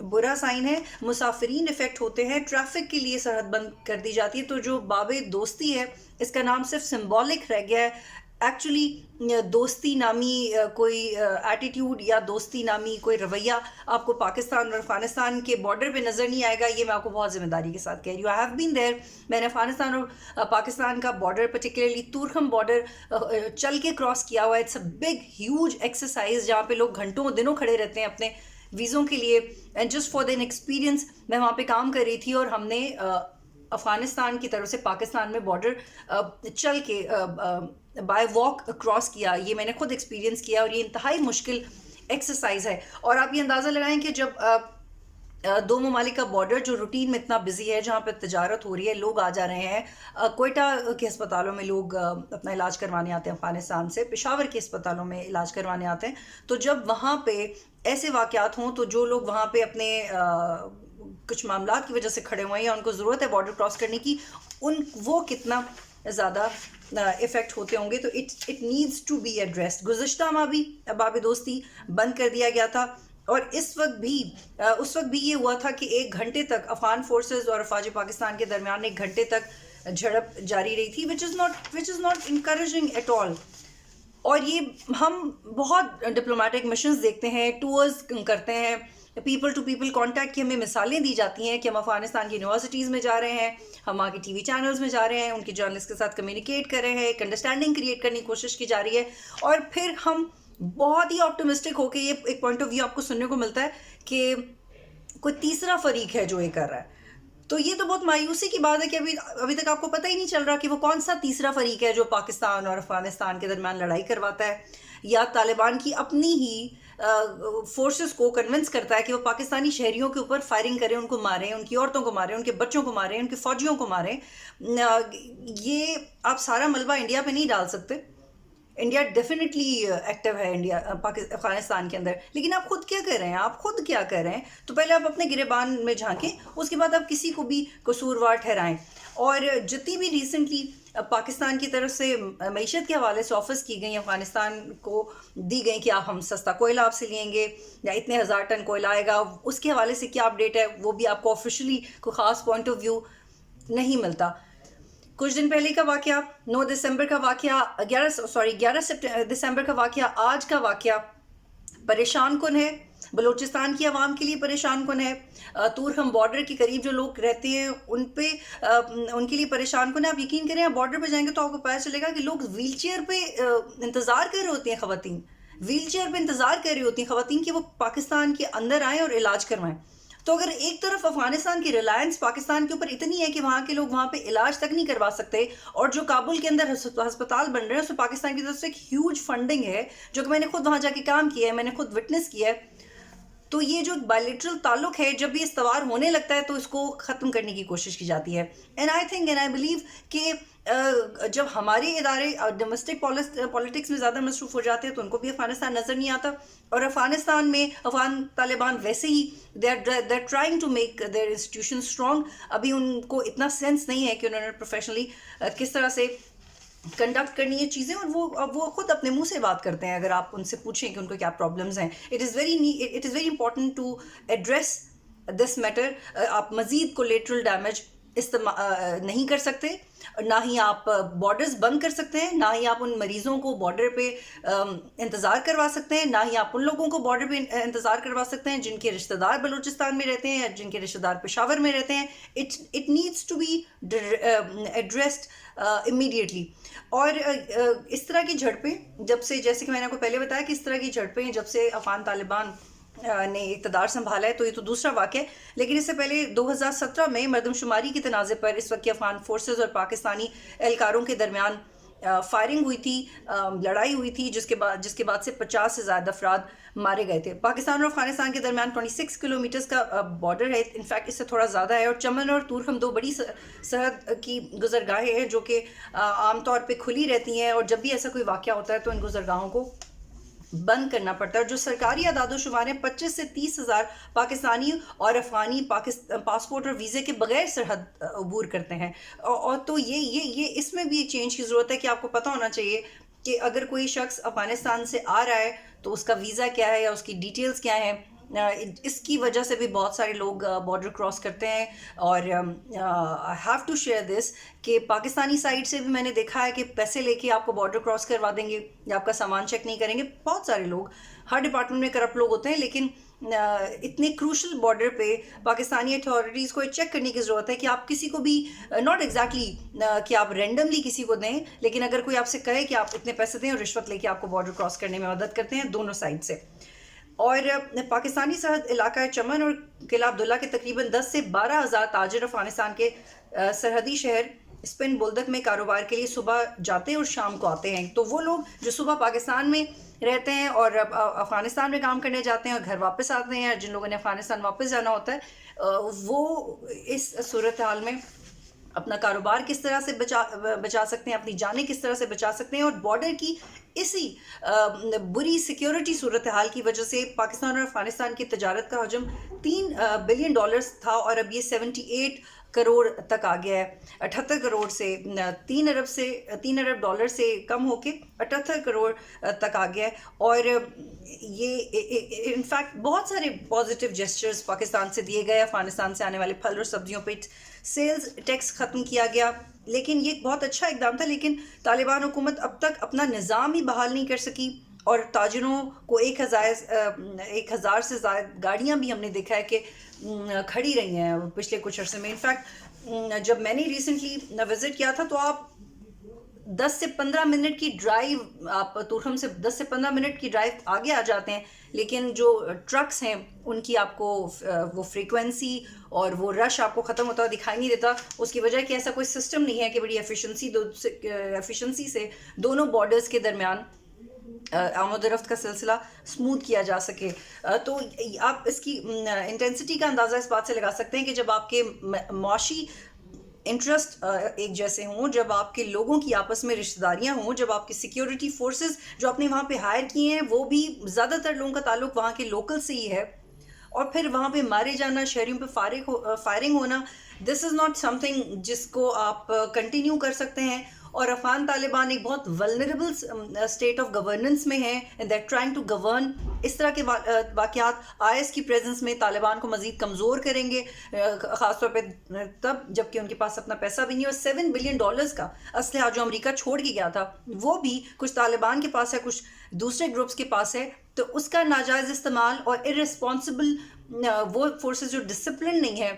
برا سائن ہے. مسافرین افیکٹ ہوتے ہیں, ٹریفک کے لیے سرحد بند کر دی جاتی ہے. تو جو باب دوستی ہے اس کا نام صرف سمبولک رہ گیا ہے. ایکچولی دوستی نامی کوئی ایٹیٹیوڈ یا دوستی نامی کوئی رویہ آپ کو پاکستان اور افغانستان کے بارڈر پہ نظر نہیں آئے گا. یہ میں آپ کو بہت ذمہ داری کے ساتھ کہہ رہی ہوں. آئی ہیو بین دیر. میں نے افغانستان اور پاکستان کا بارڈر, پرٹیکولرلی تورخم بارڈر چل کے کراس کیا ہوا ہے. It's a big huge exercise جہاں پہ لوگ گھنٹوں دنوں کھڑے رہتے ہیں اپنے ویزوں کے لیے. And just for then experience میں وہاں پہ کام کر رہی تھی اور ہم نے افغانستان کی طرف سے پاکستان میں بارڈر چل کے بائی واک کراس کیا. یہ میں نے خود ایکسپیرینس کیا اور یہ انتہائی مشکل ایکسرسائز ہے. اور آپ یہ اندازہ لگائیں کہ جب دو ممالک کا بارڈر جو روٹین میں اتنا بزی ہے, جہاں پہ تجارت ہو رہی ہے, لوگ آ جا رہے ہیں, کوئٹہ کے ہسپتالوں میں لوگ اپنا علاج کروانے آتے ہیں افغانستان سے, پشاور کے ہسپتالوں میں علاج کروانے آتے ہیں. تو جب وہاں پہ ایسے واقعات ہوں تو جو لوگ وہاں پہ اپنے کچھ معاملات کی وجہ سے کھڑے ہوئے ہیں یا ان کو ضرورت ہے بارڈر کراس کرنے کی, وہ کتنا زیادہ افیکٹ ہوتے ہوں گے. تو it needs to be addressed. گزشتہ ماہ بھی باب دوستی بند کر دیا گیا تھا اور اس وقت بھی یہ ہوا تھا کہ 1 گھنٹے تک افغان فورسز اور افواج پاکستان کے درمیان 1 گھنٹے تک جھڑپ جاری رہی تھی, which is not encouraging at all. اور یہ ہم بہت ڈپلومیٹک مشنز دیکھتے ہیں, ٹورز کرتے ہیں, پیپل ٹو پیپل کانٹیکٹ کی ہمیں مثالیں دی جاتی ہیں کہ ہم افغانستان کی یونیورسٹیز میں جا رہے ہیں, ہم وہاں کی ٹی وی چینلز میں جا رہے ہیں, ان کی جرنلسٹ کے ساتھ کمیونیکیٹ کر رہے ہیں, ایک انڈرسٹینڈنگ کریٹ کرنے کی کوشش کی جا رہی ہے. اور پھر ہم بہت ہی آپٹمسٹک ہو کے یہ ایک پوائنٹ آف ویو آپ کو سننے کو ملتا ہے کہ کوئی تیسرا فریق ہے جو یہ کر رہا ہے. تو یہ تو بہت مایوسی کی بات ہے کہ ابھی تک آپ کو پتہ ہی نہیں چل رہا کہ وہ کون سا تیسرا فریق ہے جو پاکستان اور افغانستان کے درمیان لڑائی کرواتا ہے, یا طالبان کی اپنی ہی فورسز کو کنونس کرتا ہے کہ وہ پاکستانی شہریوں کے اوپر فائرنگ کریں, ان کو ماریں, ان کی عورتوں کو ماریں, ان کے بچوں کو ماریں, ان کے فوجیوں کو ماریں. یہ آپ سارا ملبہ انڈیا پہ نہیں ڈال سکتے. انڈیا ڈیفینیٹلی ایکٹیو ہے افغانستان کے اندر, لیکن آپ خود کیا کر رہے ہیں؟ تو پہلے آپ اپنے گریبان میں جھانکیں, اس کے بعد آپ کسی کو بھی قصوروار ٹھہرائیں. اور جتنی بھی ریسنٹلی پاکستان کی طرف سے معیشت کے حوالے سے آفرز کی گئی افغانستان کو دی گئی کہ ہم سستا کوئلہ آپ سے لیں گے یا اتنے 1000 ٹن کوئلہ آئے گا, اس کے حوالے سے کیا اپڈیٹ ہے وہ بھی آپ کو آفیشلی کوئی خاص پوائنٹ آف ویو نہیں ملتا. کچھ دن پہلے کا واقعہ, 9 دسمبر کا واقعہ, 11 دسمبر کا واقعہ, آج کا واقعہ پریشان کن ہے, بلوچستان کی عوام کے لیے پریشان کن ہے, تورخم بارڈر کے قریب جو لوگ رہتے ہیں ان کے لیے پریشان کن ہے. آپ یقین کریں, آپ بارڈر پہ جائیں گے تو آپ کو پتہ چلے گا کہ لوگ ویل چیئر پہ انتظار کر رہے ہوتے ہیں, خواتین کہ وہ پاکستان کے اندر آئیں اور علاج کروائیں. تو اگر ایک طرف افغانستان کی ریلائنس پاکستان کے اوپر اتنی ہے کہ وہاں کے لوگ وہاں پہ علاج تک نہیں کروا سکتے, اور جو کابل کے اندر ہسپتال بن رہے ہیں اس میں پاکستان کی طرف سے ایک ہیوج فنڈنگ ہے جو کہ میں نے خود وہاں جا کے کام کیا ہے, میں نے خود وٹنس کیا ہے. تو یہ جو بائلیٹرل تعلق ہے جب بھی استوار ہونے لگتا ہے تو اس کو ختم کرنے کی کوشش کی جاتی ہے. اینڈ آئی بلیو کہ جب ہمارے ادارے ڈومیسٹک پالیٹکس میں زیادہ مصروف ہو جاتے ہیں تو ان کو بھی افغانستان نظر نہیں آتا. اور افغانستان میں افغان طالبان ویسے ہی they're trying to make their institutions strong. ابھی ان کو اتنا سینس نہیں ہے کہ انہوں نے پروفیشنلی کس طرح سے کنڈکٹ کرنی ہے چیزیں, اور وہ خود اپنے منہ سے بات کرتے ہیں اگر آپ ان سے پوچھیں کہ ان کو کیا پرابلمز ہیں. It is very important to address this matter. آپ مزید کولیٹرل ڈیمیج نہیں کر سکتے, نہ ہی آپ بارڈرز بند کر سکتے ہیں, نہ ہی آپ ان مریضوں کو بارڈر پہ انتظار کروا سکتے ہیں, نہ ہی آپ ان لوگوں کو بارڈر پہ انتظار کروا سکتے ہیں جن کے رشتہ دار بلوچستان میں رہتے ہیں یا جن کے رشتہ دار پشاور میں رہتے ہیں. It needs to be addressed immediately. اور اس طرح کی جھڑپیں جب سے, جیسے کہ میں نے آپ کو پہلے بتایا کہ اس طرح کی جھڑپیں جب سے افغان طالبان نے اقتدار سنبھالا ہے تو یہ تو دوسرا واقعہ ہے. لیکن اس سے پہلے 2017 میں مردم شماری کی تنازع پر اس وقت کے افغان فورسز اور پاکستانی اہلکاروں کے درمیان فائرنگ ہوئی تھی, لڑائی ہوئی تھی, جس کے بعد سے 50 سے زیادہ افراد مارے گئے تھے. پاکستان اور افغانستان کے درمیان 26 کلومیٹرز کا بارڈر ہے, انفیکٹ اس سے تھوڑا زیادہ ہے, اور چمن اور تورخم 2 بڑی سرحد کی گزرگاہیں ہیں جو کہ عام طور پہ کھلی رہتی ہیں, اور جب بھی ایسا کوئی واقعہ ہوتا ہے تو ان گزرگاہوں کو بند کرنا پڑتا ہے. اور جو سرکاری اعداد و شمار ہیں 25 سے 30 ہزار پاکستانی اور افغانی پاسپورٹ اور ویزے کے بغیر سرحد عبور کرتے ہیں. اور تو یہ اس میں بھی ایک چینج کی ضرورت ہے کہ آپ کو پتہ ہونا چاہیے کہ اگر کوئی شخص افغانستان سے آ رہا ہے تو اس کا ویزا کیا ہے یا اس کی ڈیٹیلز کیا ہیں, اس کی وجہ سے بھی بہت سارے لوگ بارڈر کراس کرتے ہیں. اور I have to share this کہ پاکستانی سائڈ سے بھی میں نے دیکھا ہے کہ پیسے لے کے آپ کو بارڈر کراس کروا دیں گے یا آپ کا سامان چیک نہیں کریں گے. بہت سارے لوگ ہر ڈپارٹمنٹ میں کرپٹ لوگ ہوتے ہیں، لیکن اتنے کروشل بارڈر پہ پاکستانی اتھارٹیز کو چیک کرنے کی ضرورت ہے کہ آپ کسی کو بھی ناٹ ایگزیکٹلی کہ آپ رینڈملی کسی کو دیں، لیکن اگر کوئی آپ سے کہے کہ آپ اتنے پیسے دیں اور رشوت لے کے آپ کو بارڈر کراس کرنے میں مدد کرتے ہیں دونوں سائڈ سے. اور پاکستانی سرحد علاقہ چمن اور قلعہ عبداللہ کے تقریباً 10 سے 12 ہزار تاجر افغانستان کے سرحدی شہر اسپن بولدک میں کاروبار کے لیے صبح جاتے ہیں اور شام کو آتے ہیں. تو وہ لوگ جو صبح پاکستان میں رہتے ہیں اور افغانستان میں کام کرنے جاتے ہیں اور گھر واپس آتے ہیں، جن لوگوں نے افغانستان واپس جانا ہوتا ہے، وہ اس صورتحال میں اپنا کاروبار کس طرح سے بچا سکتے ہیں، اپنی جانیں کس طرح سے بچا سکتے ہیں. اور بارڈر کی اسی بری سیکیورٹی صورتحال کی وجہ سے پاکستان اور افغانستان کی تجارت کا حجم $3 بلین تھا، اور اب یہ 78 کروڑ تک آ گیا ہے. 78 کروڑ سے $3 ارب سے کم ہو کے 78 کروڑ تک آ گیا ہے. اور یہ انفیکٹ بہت سارے پازیٹیو جیسچرز پاکستان سے دیے گئے. افغانستان سے آنے والے پھل اور سبزیوں پہ سیلز ٹیکس ختم کیا گیا، لیکن یہ بہت اچھا اقدام تھا. لیکن طالبان حکومت اب تک اپنا نظام ہی بحال نہیں کر سکی، اور تاجروں کو 1,000 سے زائد گاڑیاں بھی ہم نے دیکھا ہے کہ کھڑی رہی ہیں پچھلے کچھ عرصے میں. انفیکٹ جب میں نے ریسنٹلی وزٹ کیا تھا تو آپ 10 سے 15 منٹ کی ڈرائیو، آپ تورخم سے 10 سے 15 منٹ کی ڈرائیو آگے آ جاتے ہیں، لیکن جو ٹرکس ہیں ان کی آپ کو وہ فریکوینسی اور وہ رش آپ کو ختم ہوتا دکھائی نہیں دیتا. اس کی وجہ کہ ایسا کوئی سسٹم نہیں ہے کہ بڑی ایفیشنسی سے دونوں بارڈرز کے درمیان آمد و رفت کا سلسلہ سموتھ کیا جا سکے. تو آپ اس کی انٹینسٹی کا اندازہ اس بات سے لگا سکتے ہیں کہ جب آپ کے معاشی انٹرسٹ ایک جیسے ہوں، جب آپ کے لوگوں کی آپس میں رشتہ داریاں ہوں، جب آپ کے سیکیورٹی فورسز جو آپ نے وہاں پہ ہائر کیے ہیں وہ بھی زیادہ تر لوگوں کا تعلق وہاں کے لوکل سے ہی ہے، اور پھر وہاں پہ مارے جانا، شہریوں پہ فائرنگ ہونا، دس از ناٹ سم تھنگ جس کو آپ کنٹینیو کر سکتے ہیں. اور افغان طالبان ایک بہت ولنریبل اسٹیٹ آف گورننس میں ہیں، and they trying to govern. اس طرح کے واقعات IS کی پریزنس میں طالبان کو مزید کمزور کریں گے، خاص طور پہ تب جب کہ ان کے پاس اپنا پیسہ بھی نہیں. اور $7 بلین کا اسلحہ جو امریکہ چھوڑ کے گیا تھا وہ بھی کچھ طالبان کے پاس ہے، کچھ دوسرے گروپس کے پاس ہے. تو اس کا ناجائز استعمال اور ارسپانسبل وہ فورسز جو ڈسپلن نہیں ہے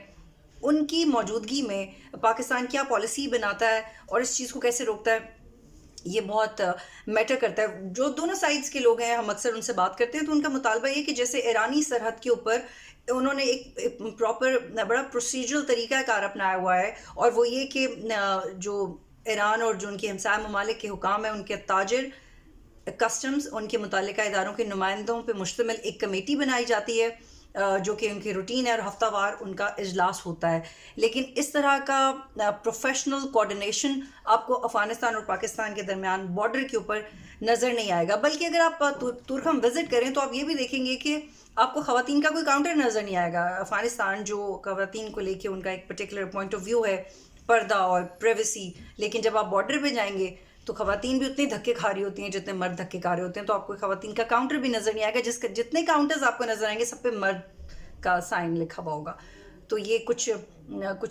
ان کی موجودگی میں پاکستان کیا پالیسی بناتا ہے اور اس چیز کو کیسے روکتا ہے، یہ بہت میٹر کرتا ہے. جو دونوں سائڈز کے لوگ ہیں ہم اکثر ان سے بات کرتے ہیں تو ان کا مطالبہ یہ کہ جیسے ایرانی سرحد کے اوپر انہوں نے ایک پراپر بڑا پروسیجرل طریقہ کار اپنایا ہوا ہے، اور وہ یہ کہ جو ایران اور جو ان کے ہمسایہ ممالک کے حکام ہیں ان کے تاجر، کسٹمز، ان کے متعلقہ اداروں کے نمائندوں پہ مشتمل ایک کمیٹی بنائی جاتی ہے جو کہ ان کی روٹین ہے، اور ہفتہ وار ان کا اجلاس ہوتا ہے. لیکن اس طرح کا پروفیشنل کوآرڈینیشن آپ کو افغانستان اور پاکستان کے درمیان بارڈر کے اوپر نظر نہیں آئے گا. بلکہ اگر آپ تورخم وزٹ کریں تو آپ یہ بھی دیکھیں گے کہ آپ کو خواتین کا کوئی کاؤنٹر نظر نہیں آئے گا. افغانستان جو خواتین کو لے کے ان کا ایک پرٹیکولر پوائنٹ آف ویو ہے، پردہ اور پریویسی، لیکن جب آپ بارڈر پہ جائیں گے تو خواتین بھی اتنے دھکے کھا رہی ہوتی ہیں جتنے مرد دھکے کھا رہے ہوتے ہیں. تو آپ کو خواتین کا کاؤنٹر بھی نظر نہیں آئے گا، جتنے کاؤنٹرز آپ کو نظر آئیں گے سب پہ مرد کا سائن لکھا ہوا ہوگا. تو یہ کچھ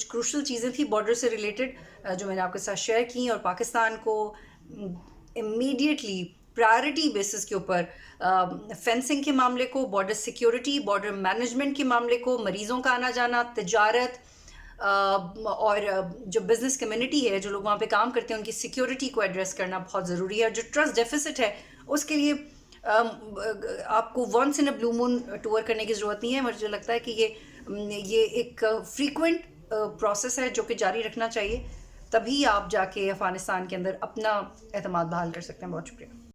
کروشل چیزیں تھیں بارڈر سے ریلیٹڈ جو میں نے آپ کے ساتھ شیئر کی. اور پاکستان کو امیڈیٹلی پرائرٹی بیسس کے اوپر فینسنگ کے معاملے کو، بارڈر سیکیورٹی، بارڈر مینجمنٹ کے معاملے کو، مریضوں کا آنا جانا، تجارت، اور جو بزنس کمیونٹی ہے، جو لوگ وہاں پہ کام کرتے ہیں، ان کی سیکیورٹی کو ایڈریس کرنا بہت ضروری ہے. جو ٹرسٹ ڈیفیسٹ ہے اس کے لیے آپ کو ونس ان اے بلو مون ٹور کرنے کی ضرورت نہیں ہے. مجھے لگتا ہے کہ یہ ایک فریکوینٹ پروسیس ہے جو کہ جاری رکھنا چاہیے، تبھی آپ جا کے افغانستان کے اندر اپنا اعتماد بحال کر سکتے ہیں. بہت شکریہ.